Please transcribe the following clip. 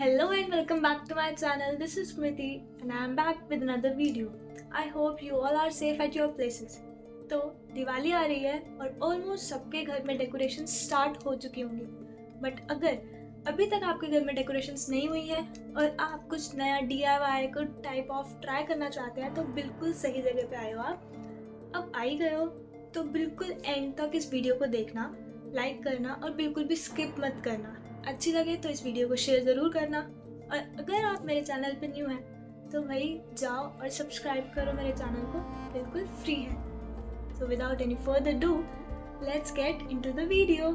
Hello and welcome back to my channel. This is Smriti and I am back with another video. I hope you all are safe at your places. तो दिवाली आ रही है और almost सबके घर में decoration start हो चुकी होंगी, बट अगर अभी तक आपके घर में डेकोरेशंस नहीं हुई है और आप कुछ नया DIY कुछ टाइप ऑफ ट्राई करना चाहते हैं तो बिल्कुल सही जगह पे आए हो आप। अब आ ही गए हो तो बिल्कुल एंड तक इस वीडियो को देखना, लाइक करना और बिल्कुल भी स्किप मत करना। अच्छी लगे तो इस वीडियो को शेयर ज़रूर करना और अगर आप मेरे चैनल पे न्यू हैं तो भाई जाओ और सब्सक्राइब करो मेरे चैनल को, बिल्कुल फ्री है। So without any further do let's get into the video.